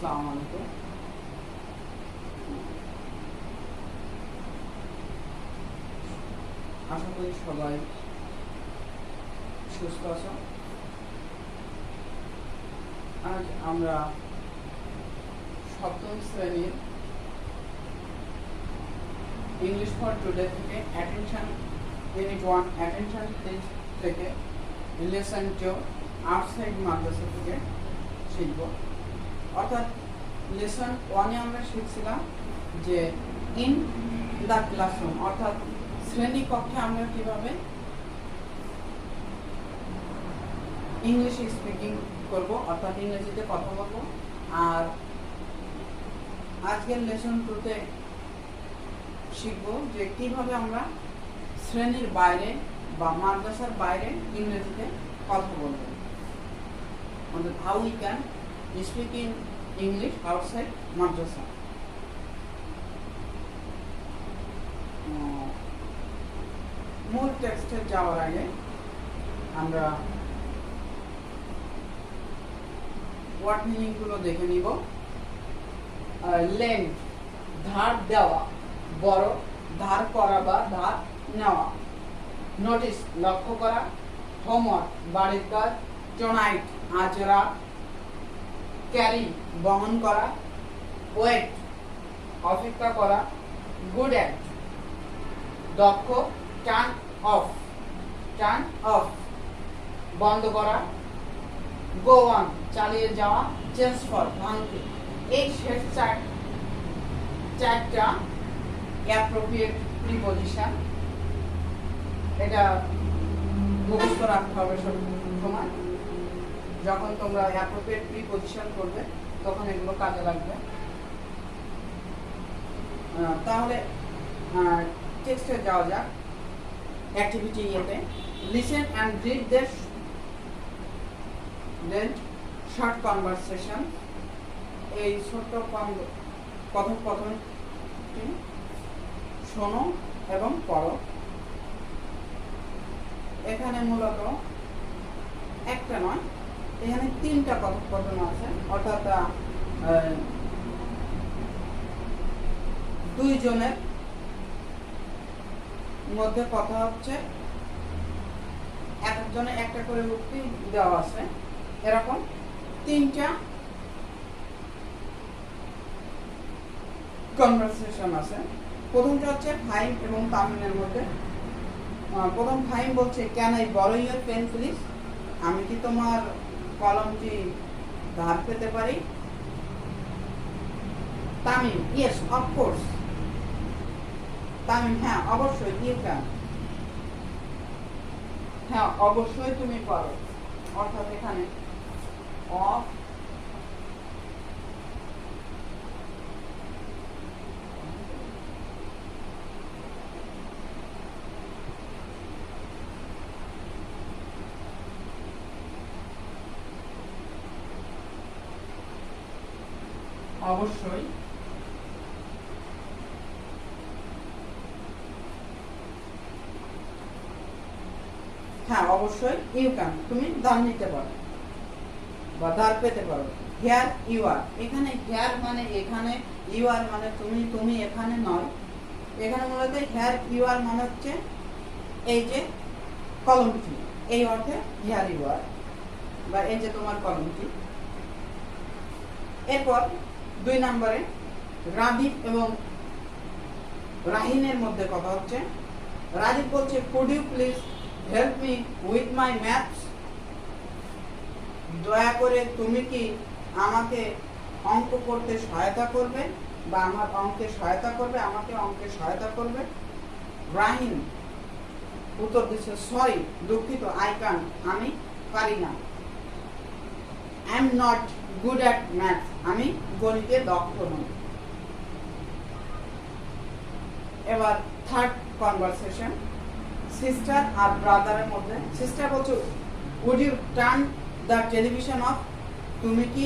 আসসালামু আলাইকুম। আশা করি সবাই সুস্থ আছো। আজ আমরা সপ্তম শ্রেণীর ইংলিশ ফর টুডে থেকে অ্যাটেনশন ইউনিট 1 অ্যাটেনশন থেকে লেসন 2 আউটসাইড মাদ্রাসা থেকে শিখব। অর্থাৎ লেসন 1-এ আমরা শিখছিলাম যে ইন দ্য ক্লাসরুম, অর্থাৎ শ্রেণীকক্ষে আমরা কিভাবে ইংলিশ স্পিকিং করব, অর্থাৎ ইংরেজিতে কথা বলবো। আর আজকের লেসন 2-তে শিখব যে কিভাবে আমরা শ্রেণীর বাইরে বা মাদ্রাসার বাইরে ইংরেজিতে কথা বলবো, অর্থাৎ how we can speak in English outside মাদ্রাসা। মূল টেক্সটে যাওয়ার আগে আমরা ওয়ার্ড মিনিং গুলো দেখে নিব। লেন্ড ধার দেওয়া, বড় ধার করা বা ধার নেওয়া। নোটিস লক্ষ্য করা। হোমওয়ার্ক বাড়ির কাজ। টুনাইট আজ রাত। ক্যারি বহন করা। ওয়েট অপেক্ষা করা। গুড অ্যাট দক্ষ। টার্ন অফ বন্ধ করা। গো অন চালিয়ে যাওয়া। চেঞ্জ ফর ভাঙতে। এই শেষ চারটা অ্যাপ্রোপ্রিয়েট প্রিপজিশন, এটা মুখস্থ রাখতে হবে সব সময়। যখন তোমরা অ্যাপ্রোপ্রিয়েট প্রিপজিশন করবে তখন এগুলো কাজে লাগবে। তাহলে টেক্সটে যাওয়া যাক। অ্যাক্টিভিটি ইয়েতে listen and read their short conversation. এই ছোট্ট কথোপকথনটি শোনো এবং পড়ো। এখানে মূলত একটা নয়, এখানে 3টা কথোপকথন আছে, অর্থাৎ 2 জনের মধ্যে কথা হচ্ছে, একজনে একটা করে উক্তি দেওয়া আছে। এরকম 3টা কনভারসেশন আছে। প্রথমটা হচ্ছে ফাহিম এবং তামিমের মধ্যে। প্রথম ফাহিম বলছে, can I borrow your pen please? আমি কি তোমার কলমটি ধার পেতে পারি? Tamim, yes of course. Tamim, হ্যাঁ অবশ্যই, ইউ ক্যান। হ্যাঁ অবশ্যই তুমি পারো, অর্থাৎ এখানে অফ অবশ্যই, হ্যাঁ অবশ্যই, ইউ ক্যান তুমি ধার নিতে পারো বা ধার পেতে পারো। হিয়ার ইউ আর, এখানে হিয়ার মানে এখানে, ইউ আর মানে তুমি এখানে নয়। এখানে মূলত হিয়ার ইউ আর মানে হচ্ছে এই যে কলমটি, এই অর্থে হিয়ার ইউ আর, বা এই যে তোমার কলমটি। এরপর 2 নম্বরে রাদীপ এবং রাহিনের মধ্যে কথা হচ্ছে। রাদীপ বলছে, could you please help me with my maths? দয়া করে তুমি কি আমাকে অঙ্ক করতে সহায়তা করবে বা আমার অঙ্কে সহায়তা করবে, আমাকে অঙ্কে সহায়তা করবে? রাহিন উত্তর দিচ্ছে, সরি দুঃখিত, আই ক্যান আমি পারি না। I am not good at maths আমি গণিতে দক্ষ নই। এবার থার্ড কনভারসেশন সিস্টার আর ব্রাদারের মধ্যে। সিস্টার বলছে, would you turn the television off? তুমি কি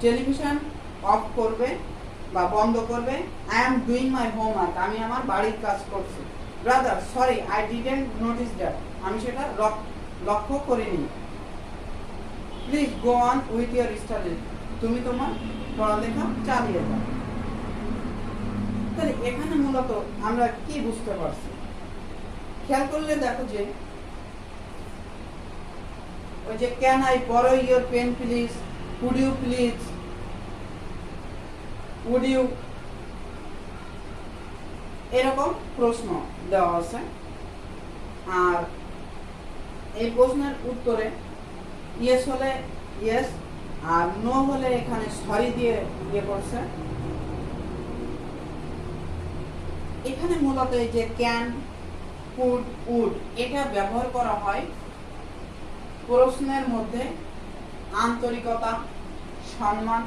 টেলিভিশন অফ করবে বা বন্ধ করবে? I am doing my homework আমি আমার বাড়ির কাজ করছি। Brother, sorry I didn't notice that আমি সেটা লক্ষ্য করিনি। Please go on with your study, তুমি তোমার পড়ালেখা চালিয়ে যাও। তাহলে এখানে মূলত আমরা কি বুঝতে পারছি? খেয়াল করলে দেখো যে ওই যে can I borrow your pen please, would you please, would you, এরকম প্রশ্ন দেওয়া আছে। আর এই প্রশ্নের উত্তরে ইয়েস হলে ইয়েস, আর নো হলে এখানে সরি দিয়ে ইয়ে করছে। এখানে মূলত এই যে ক্যান, কুড, উড এটা ব্যবহার করা হয় প্রশ্নের মধ্যে আন্তরিকতা, সম্মান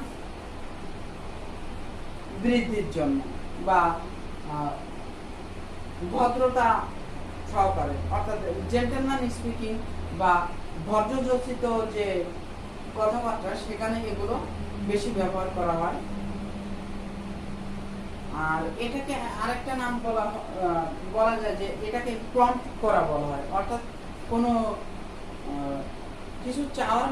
বৃদ্ধির জন্য বা ভদ্রতা সহকারে, অর্থাৎ জেন্টলম্যান স্পিকিং বা ভদ্রযোচিত যে কথাবার্তা সেখানে এগুলো বেশি ব্যবহার করা হয়। আর এটাকে আরেকটা নাম বলা যায় যে এটাকে প্রম্পট করা বলা হয়, অর্থাৎ কোনো কিছু চাওয়ার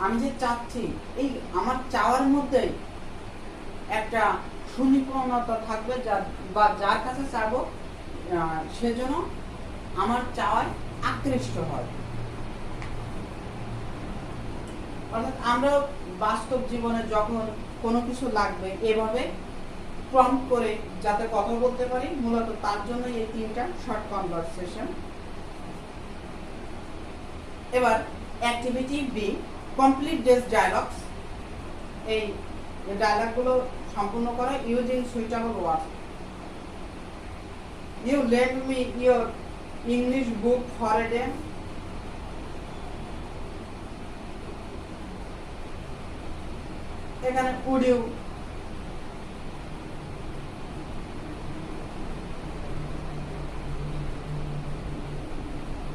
আমি যে চাচ্ছি এই আমার চাওয়ার মধ্যেই একটা সুনিপুণতা থাকবে, যার কাছে চাবো সেজন্য আমার চাওয়ায় আকৃষ্ট হয়। অর্থাৎ আমরা বাস্তব জীবনে যখন কোনো কিছু লাগবে এভাবে প্রম্পট করে যাতে কথা বলতে পারি, মূলত তার জন্য এই তিনটা শর্ট কনভারসেশন। এবার activity B, complete this dialogues, এই ডায়ালগগুলো সম্পূর্ণ করা using suitable word. You let me your English book for a day, এখানে উড ইউ,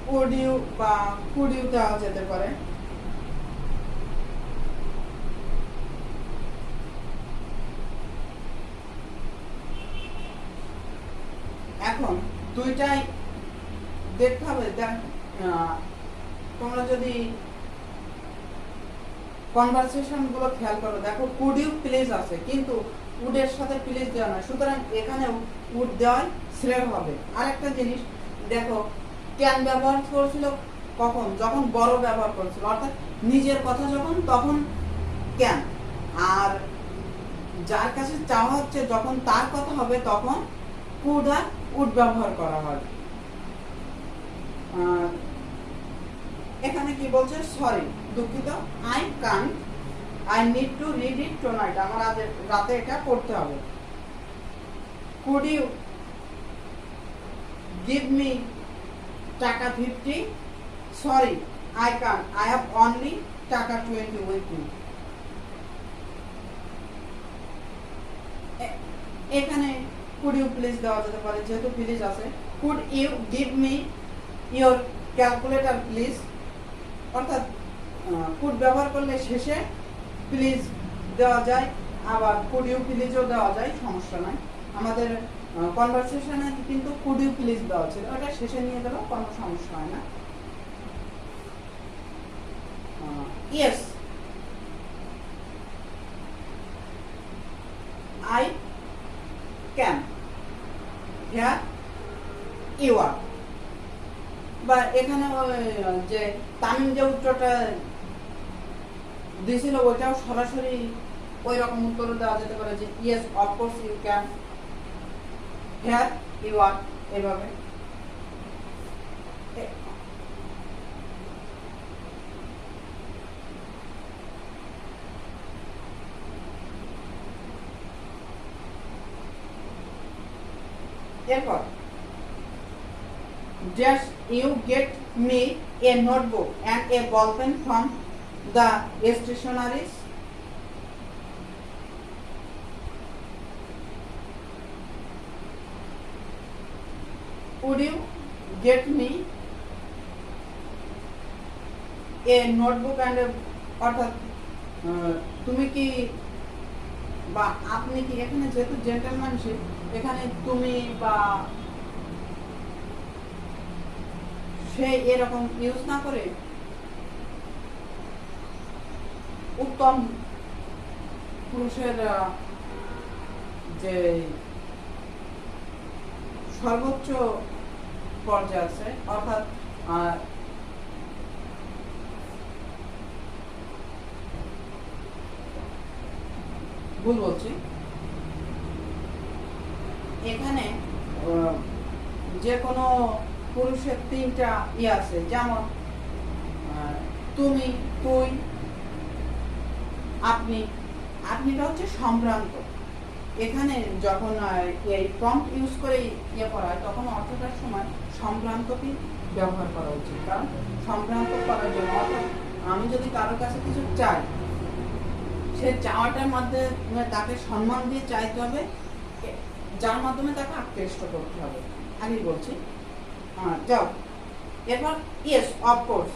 would you বা could you দেওয়া যেতে পারে। এখন দুইটাই দেখতে হবে। তোমরা যদি কনভারসেশন গুলো খেয়াল করো, দেখো কুড ইউ প্লিজ আছে কিন্তু উড এর সাথে প্লিজ দেওয়া নয়, সুতরাং এখানে উড দেওয়াই শ্রেয় হবে। আরেকটা জিনিস দেখো, ক্যান ব্যবহার করেছিল কখন? যখন বড় ব্যবহার করেছিল, অর্থাৎ নিজের কথা যখন, তখন ক্যান। আর যার কাছে চাওয়া হচ্ছে যখন তার কথা হবে তখন কুড আর উড ব্যবহার করা হয়। এখানে কি বলছে? সরি, দুঃখিত, I can't, I need to read it tonight, আমার আজ রাতে এটা পড়তে হবে। কুড ইউ গিভ মি টাকা 50, sorry I can't, I have only টাকা 20 উইথ মি। এখানে কুড ইউ প্লিজ দেওয়া যেতে পারে, যেহেতু প্লিজ আছে। Could you give me your calculator please, অর্থাৎ কুড ব্যবহার করলে শেষে প্লিজ দেওয়া যায়, আবার কুড ইউ প্লিজও দেওয়া যায়, সমস্যা নাই। আমাদের কনভারসেশনে কিন্তু কুড ইউ প্লিজ দেওয়া ছিল, ওটা শেষে নিয়ে গেলেও কোনো সমস্যা হয় না। Yes, I can, here you are. বা এখানে যে তামিম যে উত্তরটা দিয়েছিল ওইটাও সরাসরি ওই রকম উত্তর দেওয়া যেতে পারে যে yes of course you can, here you are, এভাবে। এরপর just you get me a notebook and a ball pen from the stationaries. Would you get me a notebook and a, অর্থাৎ তুমি কি বা আপনি কি, এখানে যেহেতু জেন্টলম্যানশিপ, এখানে তুমি বা সে এরকম ইউজ না করে উত্তম পুরুষের যে সর্বোচ্চ পর্যায়ে আছে, অর্থাৎ ভুল বলছি, এখানে যে কোনো পুরুষের তিনটা আছে, যেমন তুমি, তুই, আপনি। আপনিটা হচ্ছে সম্ভ্রান্ত। এখানে যখন এই প্রম্পট ইউজ করে করা হয়, তখন অর্থটার সময় সম্ভ্রান্তকে ব্যবহার করা উচিত। কারণ সম্ভ্রান্ত করার জন্য, অর্থাৎ আমি যদি কারোর কাছে কিছু চাই, সে চাওয়াটার মাধ্যমে তাকে সম্মান দিয়ে চাইতে হবে, যার মাধ্যমে তাকে আকৃষ্ট করতে হবে। আমি বলছি, যাও এরপর yes of course,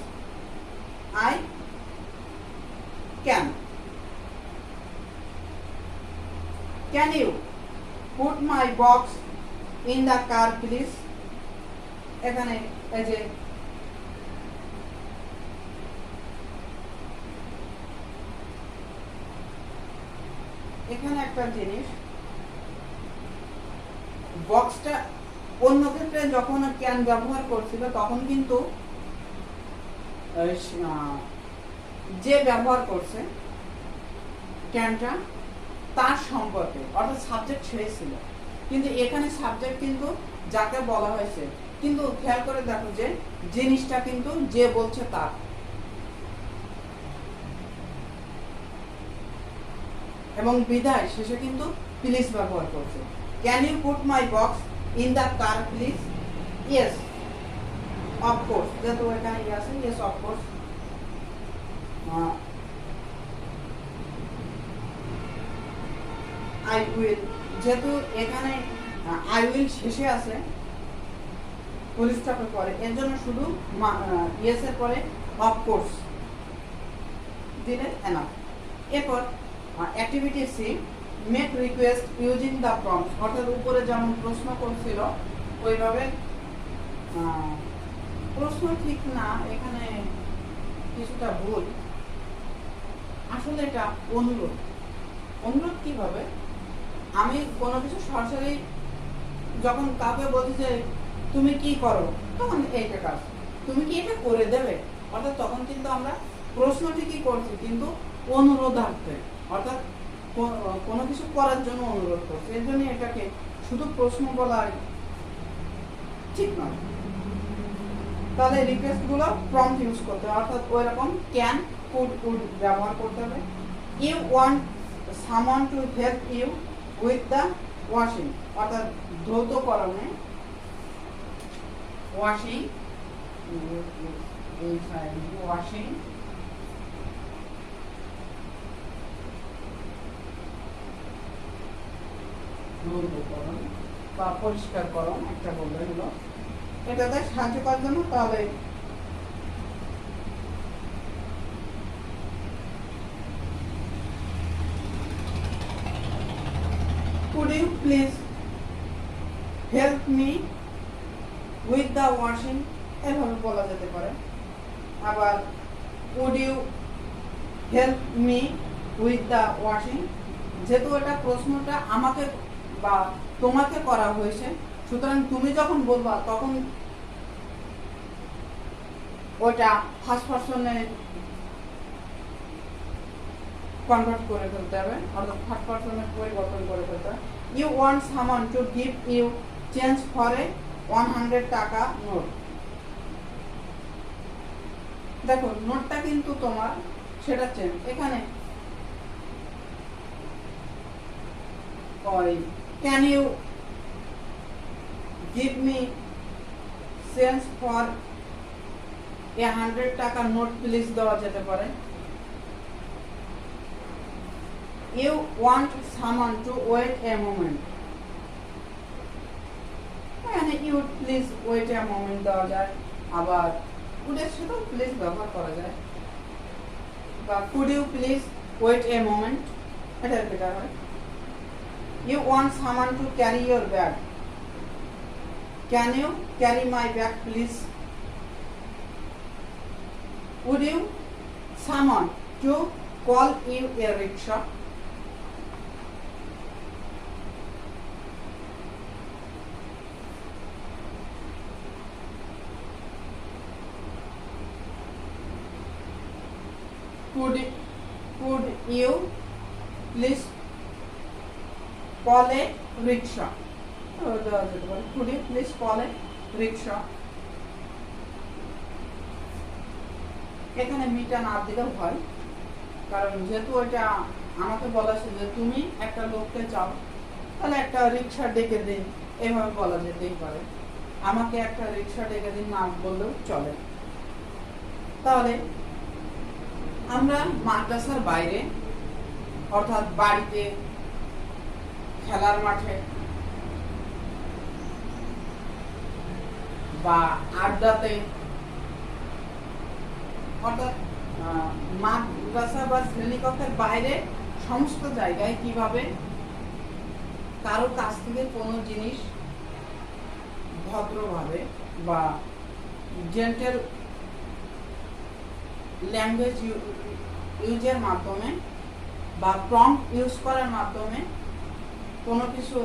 I can, can you put my box in the car please. এখানে এই যে এখানে একটা জিনিস, বক্সটা অন্য ক্ষেত্রে যখন ক্যান ব্যবহার করছিল, তখন কিন্তু যে ব্যবহার করছে ক্যানটা তার সম্পর্কে, অর্থাৎ সাবজেক্ট সে ছিল। কিন্তু এখানে সাবজেক্ট কিন্তু যাকে বলা হয়েছে, কিন্তু খেয়াল করে দেখো যে জিনিসটা কিন্তু যে বলছে তার। এবং বিদায় শেষে কিন্তু প্লিজ ব্যবহার করছে। Can you put my box in the car please? Yes of course, যেহেতু এখানে আছে, ইয়েস অফকোর্স। আই উইল, যেহেতু এখানে আই উইল শেষে আছে ফুল স্টপের পরে, এর জন্য শুধু ইয়েস এর পরে অফকোর্স দিলে এনাফ। এরপর activity C, make request using the prompt, অর্থাৎ উপরে যেমন প্রশ্ন করছিল ওইভাবে, প্রশ্ন ঠিক না, এখানে কিছুটা ভুল। আসলে এটা অনুরোধ। অনুরোধ কিভাবে? আমি কোনো কিছু সরাসরি যখন কাউকে বলছি যে তুমি কি করো, তখন এইটা কাজ, তুমি কি এটা করে দেবে, অর্থাৎ তখন কিন্তু আমরা প্রশ্ন ঠিকই করছি, কিন্তু অনুরোধার্থে, অর্থাৎ কোনো কিছু করার জন্য অনুরোধ করছি। এর জন্য এটাকে শুধু প্রশ্ন বলা ঠিক নয়। তাহলে রিকোয়েস্ট গুলো প্রম্পট ইউজ করতে হবে, অর্থাৎ ওই রকম ক্যান, কুড, উড ব্যবহার করতে হবে। You want someone to help you with the washing, অর্থাৎ ধৌতকরণে, ওয়াশিং, ওয়াশিং ধৌতকরণ বা পরিষ্কারকরণ একটা বললে হলো, এটাতে সাহায্য করার জন্য। তাহলে could you please help me with the washing, এভাবে বলা যেতে পারে। আবার would you help me with the washing, যেহেতু এটা প্রশ্নটা আমাকে বা তোমাকে করা হয়েছে, সুতরাং তুমি যখন বলবা তখন ওটা ফার্স্ট পারসনে কনভার্ট করে ফেলতে হবে, অর্থাৎ ফার্স্ট পারসনে পরিবর্তন করে ফেলতে হবে। You want someone to give you change for a 100 টাকা নোট। দেখো নোটটা কিন্তু তোমার, সেটা চেঞ্জ। এখানে can you give me change for a 100 টাকা নোট প্লিজ দেওয়া যেতে পারে। You want someone to wait a moment, এখানে you please wait a moment দেওয়া যায়। আবার could এর সাথেও প্লিজ ব্যবহার করা যায়, বা could you please wait a moment, এটা বেটার হয়। You want someone to carry your bag, can you carry my bag please? would you someone to call you a rickshaw? Could you please call a rickshaw? Could you please call a rickshaw? এখানে মিটা না দিলেও হয়, কারণ যেহেতু এটা আমাকে বলেছে যে তুমি একটা লোককে চাও, তাহলে একটা রিক্সা ডেকে দিন, এভাবে বলা যেতেই পারে। আমাকে একটা রিক্সা ডেকে দিন না বললেও চলে। তাহলে আমরা মাদ্রাসার বাইরে, অর্থাৎ বাড়িতে, খেলার মাঠে বা আড্ডাতে, অর্থাৎ মাদ্রাসা বা শ্রেণীকক্ষের বাইরে সমস্ত জায়গায় কিভাবে কারো কাছ থেকে কোনো জিনিস ভদ্রভাবে বা জেন্টেল ল্যাঙ্গুয়েজ ইউজের মাধ্যমে বা প্রম্পট ইউজ করার মাধ্যমে কোনো কিছু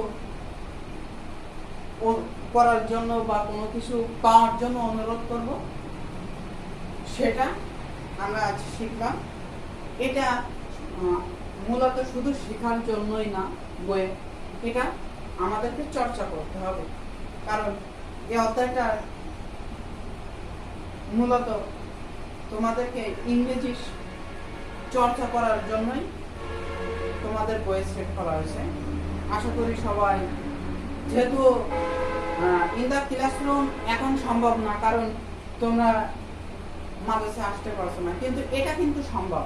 করার জন্য বা কোনো কিছু পাওয়ার জন্য অনুরোধ করব, সেটা আমরা আজ শিখলাম। এটা মূলত শুধু শেখার জন্যই না বইয়ে, এটা আমাদেরকে চর্চা করতে হবে, কারণ এই অধ্যায়টা মূলত তোমাদেরকে ইংরেজি চর্চা করার জন্যই তোমাদের বইয়ে সেট করা হয়েছে। আশা করি সবাই, যেহেতু ইন দ্য ক্লাসরুম এখন সম্ভব না, কারণ তোমরা মাদ্রাসায় আসতে পারছো না, কিন্তু এটা কিন্তু সম্ভব।